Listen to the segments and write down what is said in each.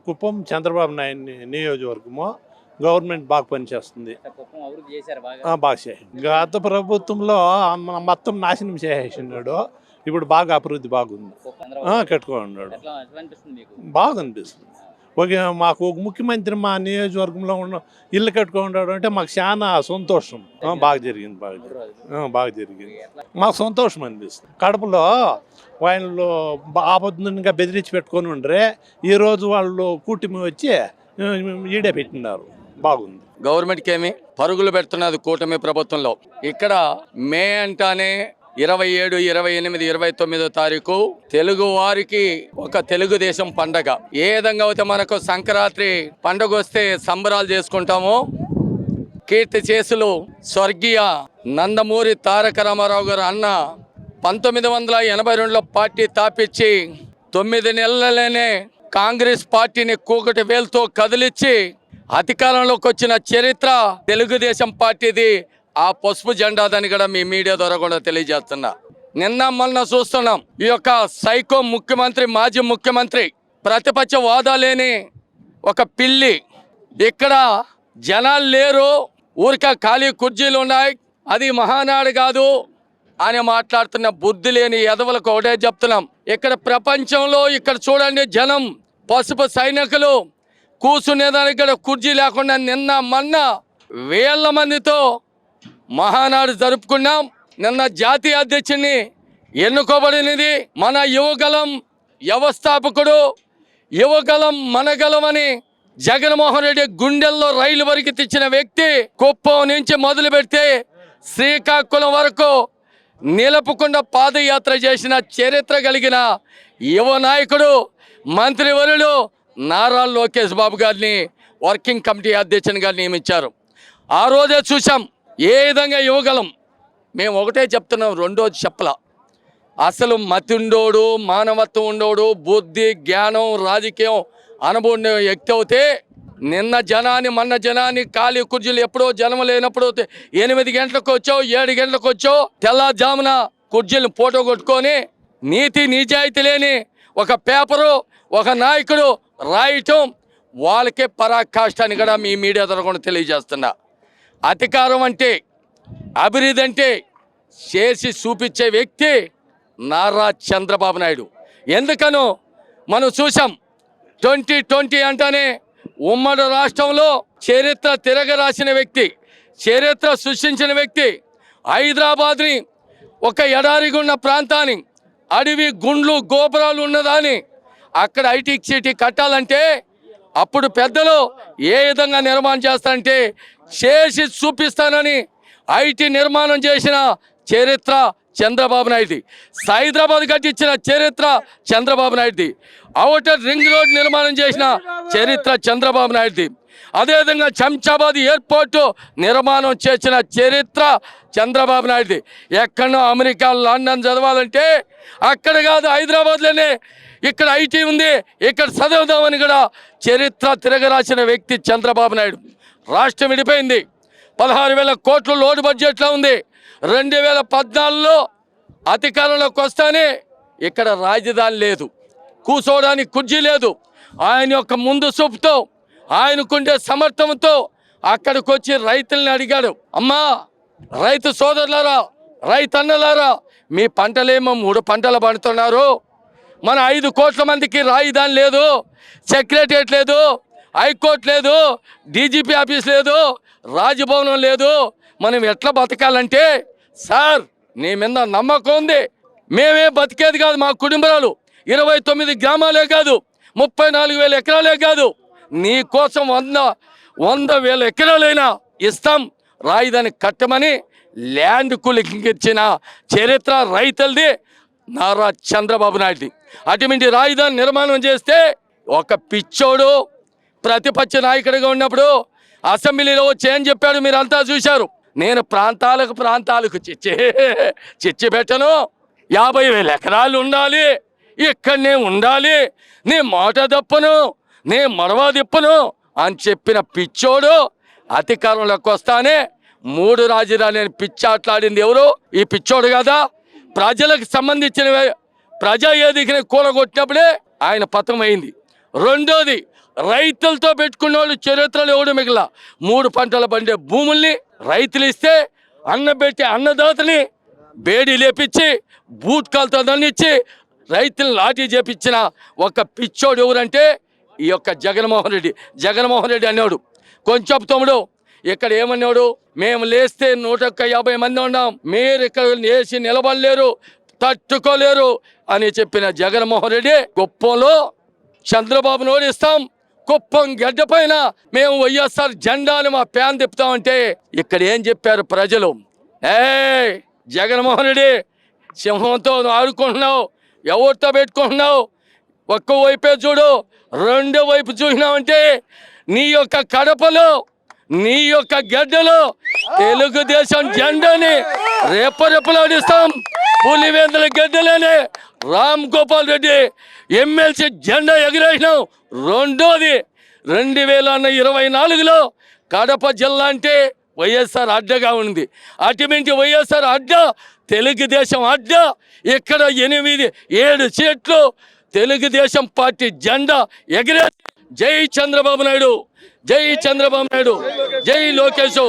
Kuppam Chandrababu Naidu నియోజకవర్గము government బాగా పనిచేస్తుంది. కుప్పం అభివృద్ధి చేశారు బాగా. బాగా చేసింది. గత ప్రభుత్వంలో మొత్తం నాశనం చేసేసినాడు. ఇప్పుడు బాగా అభివృద్ధి బాగుంది. కట్టుకున్నాడు. ఎట్లా అనిపిస్తుంది మీకు? బాగా అనిపిస్తుంది. మాకు ఒక ముఖ్యమంత్రి మా నియోజకవర్గంలో ఉన్న ఇల్లు కట్టుకున్నాడు అంటే మాకు చాలా సంతోషం. బాగా జరిగింది. బాగా జరిగింది. మాకు సంతోషం అనిపిస్తుంది. కడపలో వాళ్ళు ఆపత్తుగా బెదిరించి పెట్టుకొని ఉండరే, ఈరోజు వాళ్ళు కూటమి వచ్చి ఈడే పెట్టినారు. బాగుంది. గవర్నమెంట్కి ఏమి పరుగులు పెడుతున్నది కూటమి ప్రభుత్వంలో. ఇక్కడ మే అంటానే 27, 28, 29 తారీఖు తెలుగు వారికి ఒక తెలుగుదేశం పండగ. ఏ విధంగా అయితే మనకు సంక్రాంతి పండగ వస్తే సంబరాలు చేసుకుంటామో, కీర్తి చేసులు స్వర్గీయ నందమూరి తారక రామారావు గారు అన్న 1982లో పార్టీ స్థాపించి 9 నెలలనే కాంగ్రెస్ పార్టీని కూకటి వేలుతో కదిలిచ్చి అధికారంలోకి వచ్చిన చరిత్ర తెలుగుదేశం పార్టీది. ఆ పసుపు జెండాదని కూడా మీ మీడియా ద్వారా కూడా తెలియజేస్తున్నా. నిన్న మొన్న చూస్తున్నాం, ఈ యొక్క సైకో ముఖ్యమంత్రి, మాజీ ముఖ్యమంత్రి, ప్రతిపక్ష హోదా లేని ఒక పిల్లి. ఇక్కడ జనాలు లేరు, ఊరిక ఖాళీ కుర్చీలు ఉన్నాయి, అది మహానాడు కాదు అని మాట్లాడుతున్న బుద్ధి లేని ఎదవలకు ఒకటే చెప్తున్నాం. ఇక్కడ ప్రపంచంలో ఇక్కడ చూడండి, జనం పసుపు సైనికులు కూర్చునేదానికి కూడా కుర్చీ లేకుండా నిన్న మొన్న వేల మందితో మహానాడు జరుపుకున్నాం. నిన్న జాతీయ అధ్యక్షుడిని ఎన్నుకోబడినది మన యువగలం వ్యవస్థాపకుడు, యువగలం మనగలమని జగన్మోహన్ రెడ్డి గుండెల్లో రైలు వరకు తెచ్చిన వ్యక్తి. కుప్పం నుంచి మొదలు పెడితే శ్రీకాకుళం వరకు నిలపకుండా పాదయాత్ర చేసిన చరిత్ర కలిగిన యువ నాయకుడు, మంత్రివర్యులు నారా లోకేష్ బాబు గారిని వర్కింగ్ కమిటీ అధ్యక్షునిగా నియమించారు. ఆ రోజే చూసాం ఏ విధంగా యువగలం. మేము ఒకటే చెప్తున్నాం, రెండోది చెప్పలా. అసలు మతి ఉండోడు, మానవత్వం ఉండోడు, బుద్ధి, జ్ఞానం, రాజకీయం అనుభవం వ్యక్తి అవుతే నిన్న జనాన్ని, మొన్న జనాన్ని ఖాళీ కుర్చీలు ఎప్పుడో జనం లేనప్పుడు 8 గంటలకు వచ్చో 7 గంటలకు వచ్చో తెల్లజామున కుర్చీలను ఫోటో కొట్టుకొని నీతి నిజాయితీ లేని ఒక పేపరు, ఒక నాయకుడు రాయటం వాళ్ళకే పరాకాష్ట అని కూడా మీ మీడియా ద్వారా కూడా తెలియజేస్తున్నా. అధికారం అంటే, అభివృద్ధి అంటే చేసి చూపించే వ్యక్తి నారా చంద్రబాబు నాయుడు. ఎందుకనో మనం చూసాం, 2020 అంటేనే ఉమ్మడి రాష్ట్రంలో చరిత్ర తిరగరాసిన వ్యక్తి, చరిత్ర సృష్టించిన వ్యక్తి. హైదరాబాద్ని ఒక ఎడారిగా ఉన్న ప్రాంతాన్ని, అడవి గుండ్లు గోపురాలు ఉన్నదాన్ని అక్కడ ఐటీ సిటీ కట్టాలంటే అప్పుడు పెద్దలు ఏ విధంగా నిర్మాణం చేస్తారంటే చేసి చూపిస్తానని ఐటీ నిర్మాణం చేసిన చరిత్ర చంద్రబాబు నాయుడుది. హైదరాబాద్ కట్టించిన చరిత్ర చంద్రబాబు నాయుడుది. ఔటర్ రింగ్ రోడ్ నిర్మాణం చేసిన చరిత్ర చంద్రబాబు నాయుడుది. అదేవిధంగా శంషాబాద్ ఎయిర్పోర్టు నిర్మాణం చేసిన చరిత్ర చంద్రబాబు నాయుడుది. ఎక్కడో అమెరికా, లండన్ చదవాలంటే అక్కడ కాదు, హైదరాబాద్లోనే ఇక్కడ ఐటీ ఉంది, ఇక్కడ చదువుదామని కూడా చరిత్ర తిరగరాసిన వ్యక్తి చంద్రబాబు నాయుడు. రాష్ట్రం విడిపోయింది, 16,000 కోట్ల లోటు బడ్జెట్లో ఉంది. 2014లో అధికారంలోకి వస్తానే ఇక్కడ రాజధాని లేదు, కూర్చోవడానికి కుర్చీ లేదు. ఆయన యొక్క ముందు చూపుతో, ఆయనకుండే సమర్థంతో అక్కడికి వచ్చి రైతుల్ని అడిగాడు, అమ్మా రైతు సోదరులారా, రైతన్నలారా, మీ పంటలేమో 3 పంటలు పండుతున్నారు, మన 5 కోట్ల మందికి రాజధాని లేదు, సెక్రటరియట్ లేదు, హైకోర్టు లేదు, డీజీపీ ఆఫీస్ లేదు, రాజభవనం లేదు, మనం ఎట్లా బతకాలంటే, సార్ నీ మీద నమ్మకం ఉంది, మేమే బతికేది కాదు, మా కుటుంబాలు 29 గ్రామాలే కాదు, 34,000 ఎకరాలే కాదు, నీ కోసం 100,000 ఎకరాలైనా ఇస్తాం, రాజధాని కట్టమని ల్యాండ్ కూలింగ్ ఇచ్చిన చరిత్ర రైతులది, నారా చంద్రబాబు నాయుడుది. అటువంటి రాజధాని నిర్మాణం చేస్తే ఒక పిచ్చోడు ప్రతిపక్ష నాయకుడిగా ఉన్నప్పుడు అసెంబ్లీలో వచ్చి ఏం చెప్పాడు మీరంతా చూశారు. నేను ప్రాంతాలకు చిచ్చి పెట్టను, 50,000 ఎకరాలు ఉండాలి, ఇక్కడనే ఉండాలి, నీ మాట తప్పను, నీ మడవ తిప్పను అని చెప్పిన పిచ్చోడు అధికారంలోకి వస్తానే 3 రాజధాని పిచ్చాట్లాడింది ఎవరు? ఈ పిచ్చోడు కదా. ప్రజలకు సంబంధించిన ప్రజా ఏదికని కూలగొట్టినప్పుడే ఆయన పతనం అయింది. రెండోది రైతులతో పెట్టుకున్న వాళ్ళు చరిత్రలో ఎవడు మిగిల 3 పంటలు పండే భూముల్ని రైతులు ఇస్తే అన్నబెట్టి అన్నదాతని బేడి లేపించి బూట్కాలతో దండిచ్చి రైతులను లాఠీ చేపించిన ఒక పిచ్చోడు ఎవరంటే ఈ యొక్క జగన్మోహన్ రెడ్డి అన్నాడు. కొంచెం తమ్ముడు ఇక్కడ ఏమన్నాడు, మేము లేస్తే 150 మంది ఉన్నాం, మీరు ఇక్కడ లేచి నిలబడలేరు, తట్టుకోలేరు అని చెప్పిన జగన్మోహన్ రెడ్డి కుప్పంలో చంద్రబాబును ఓడిస్తాం, కుప్పం గడ్డ పైన మేము వైఎస్ఆర్ జెండాని మా ప్యాన్ తిప్పుతామంటే ఇక్కడ ఏం చెప్పారు ప్రజలు, జగన్మోహన్ రెడ్డి సింహంతో ఆడుకుంటున్నావు, ఎవరితో పెట్టుకుంటున్నావు, ఒక్క వైపే చూడు, రెండో వైపు చూసినావంటే నీ యొక్క కడపలో నీ యొక్క గడ్డలో తెలుగుదేశం జెండాని రెప్పరెప్పలాడిస్తాం. పులివెందుల గడ్డలోనే రామ్ గోపాల్ రెడ్డి ఎమ్మెల్సీ జెండా ఎగిరేసినాం. రెండోది 2024లో కడప జిల్లా అంటే వైఎస్ఆర్ అడ్డగా ఉంది, అటుమింటి వైఎస్ఆర్ అడ్డ, తెలుగుదేశం అడ్డ. ఇక్కడ 8-7 సీట్లు తెలుగుదేశం పార్టీ జెండా ఎగిరే. జై చంద్రబాబు నాయుడు, జై చంద్రబాబు నాయుడు, జై లోకేష్,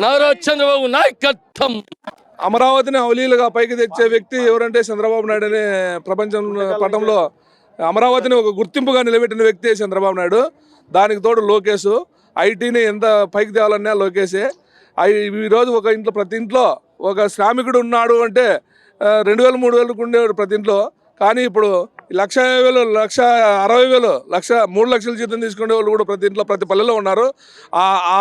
నారా చంద్రబాబు నాయకత్వం. అమరావతిని అవలీలుగా పైకి తెచ్చే వ్యక్తి ఎవరంటే చంద్రబాబు నాయుడు అనే ప్రపంచం పటంలో అమరావతిని ఒక గుర్తింపుగా నిలబెట్టిన వ్యక్తి చంద్రబాబు నాయుడు. దానికి తోడు లోకేష్, ఐటీని ఎంత పైకి తేవాలన్నా లోకేషే. ఈరోజు ఒక ఇంట్లో ప్రతి ఇంట్లో ఒక శ్రామికుడు ఉన్నాడు అంటే 2,000 3,000 ఉండేవాడు ప్రతి ఇంట్లో. కానీ ఇప్పుడు 1,50,000 1,60,000 3 లక్షల జీతం తీసుకునే వాళ్ళు కూడా ప్రతి ఇంట్లో ప్రతి పల్లెలో ఉన్నారు. ఆ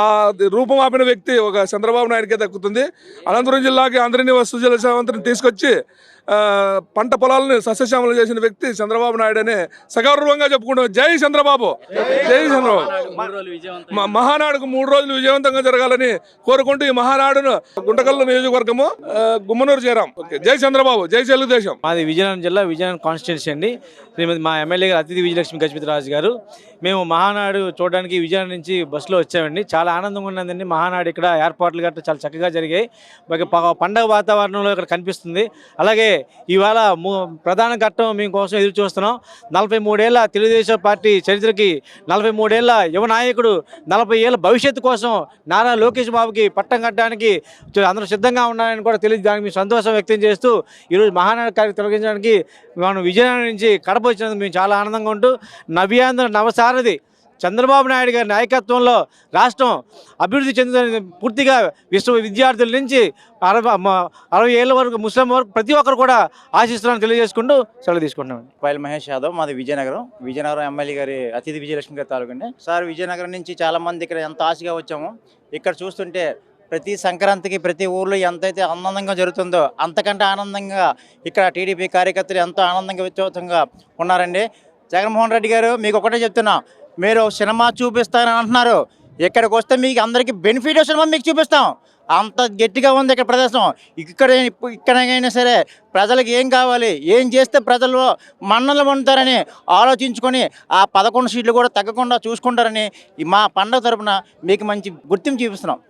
రూపమాపిన వ్యక్తి ఒక చంద్రబాబు నాయుడికే దక్కుతుంది. అనంతపురం జిల్లాకి అందరినీ సుజల సేవంతిని తీసుకొచ్చి పంట పొలాలను సస్యశ్యామలు చేసిన వ్యక్తి చంద్రబాబు నాయుడు అనే సగౌరవంగా చెప్పుకుంటాం. జై చంద్రబాబు, జై చంద్రబాబు. మహానాడుకు 3 రోజులు విజయవంతంగా జరగాలని కోరుకుంటూ ఈ మహానాడును గుంటకల్లు నియోజకవర్గము గుమ్మనూరు చేరాం. జై చంద్రబాబు, జై తెలుగుదేశం. మాది విజయనగరం జిల్లా విజయనగరం కాన్స్టిట్యున్సీ అండి. శ్రీమతి మా ఎమ్మెల్యే గారు అతిథి విజయలక్ష్మి గజపతి రాజు గారు. మేము మహానాడు చూడడానికి విజయనగరం నుంచి బస్సులో వచ్చామండి. చాలా ఆనందంగా ఉన్నదండి. మహానాడు ఇక్కడ ఏర్పాట్లు గట్రా చాలా చక్కగా జరిగాయి. పండగ వాతావరణంలో ఇక్కడ కనిపిస్తుంది. అలాగే ఇవాళ ప్రధాన ఘట్టం మేము కోసం ఎదురు చూస్తున్నాం. 43 ఏళ్ల తెలుగుదేశం పార్టీ చరిత్రకి 43 ఏళ్ల యువ నాయకుడు 40 ఏళ్ల భవిష్యత్తు కోసం నారా లోకేష్ బాబుకి పట్టం కట్టడానికి అందరూ సిద్ధంగా ఉన్నారని కూడా తెలియదు. దానికి మేము సంతోషం వ్యక్తం చేస్తూ ఈరోజు మహానాడు కార్యక్రమం తొలగించడానికి మనం విజయనగరం నుంచి కడప వచ్చినందుకు మేము చాలా ఆనందంగా ఉంటూ నవ్యాంధ్ర నవసారథి చంద్రబాబు నాయుడు గారి నాయకత్వంలో రాష్ట్రం అభివృద్ధి చెందుతుంది. పూర్తిగా విద్యార్థుల నుంచి 60 ఏళ్ళ వరకు ముస్లిం వరకు ప్రతి ఒక్కరు కూడా ఆశిస్తున్నారని తెలియజేసుకుంటూ సెలవు తీసుకుంటున్నాం. పైల్ మహేష్ యాదవ్, మాది విజయనగరం ఎమ్మెల్యే గారి అతిథి విజయలక్ష్మి గారి తాలూకండి. సార్ విజయనగరం నుంచి చాలామంది ఇక్కడ ఎంత ఆశగా వచ్చామో ఇక్కడ చూస్తుంటే ప్రతి సంక్రాంతికి ప్రతి ఊర్లో ఎంతైతే ఆనందంగా జరుగుతుందో అంతకంటే ఆనందంగా ఇక్కడ టీడీపీ కార్యకర్తలు ఎంతో ఆనందంగా ఉత్సాహంగా ఉన్నారండి. జగన్మోహన్ రెడ్డి గారు మీకు ఒకటే చెప్తున్నా, మీరు సినిమా చూపిస్తారని అంటున్నారు, ఇక్కడికి వస్తే మీకు అందరికీ బెనిఫిట్ సినిమా మీకు చూపిస్తాం. అంత గట్టిగా ఉంది ఇక్కడ ప్రదేశం. ఇక్కడైనా సరే ప్రజలకు ఏం కావాలి, ఏం చేస్తే ప్రజలు మన్నలు పొందుతారని ఆలోచించుకొని ఆ 11 సీట్లు కూడా తగ్గకుండా చూసుకుంటారని మా పండుగ తరపున మీకు మంచి గుర్తింపు చూపిస్తున్నాం.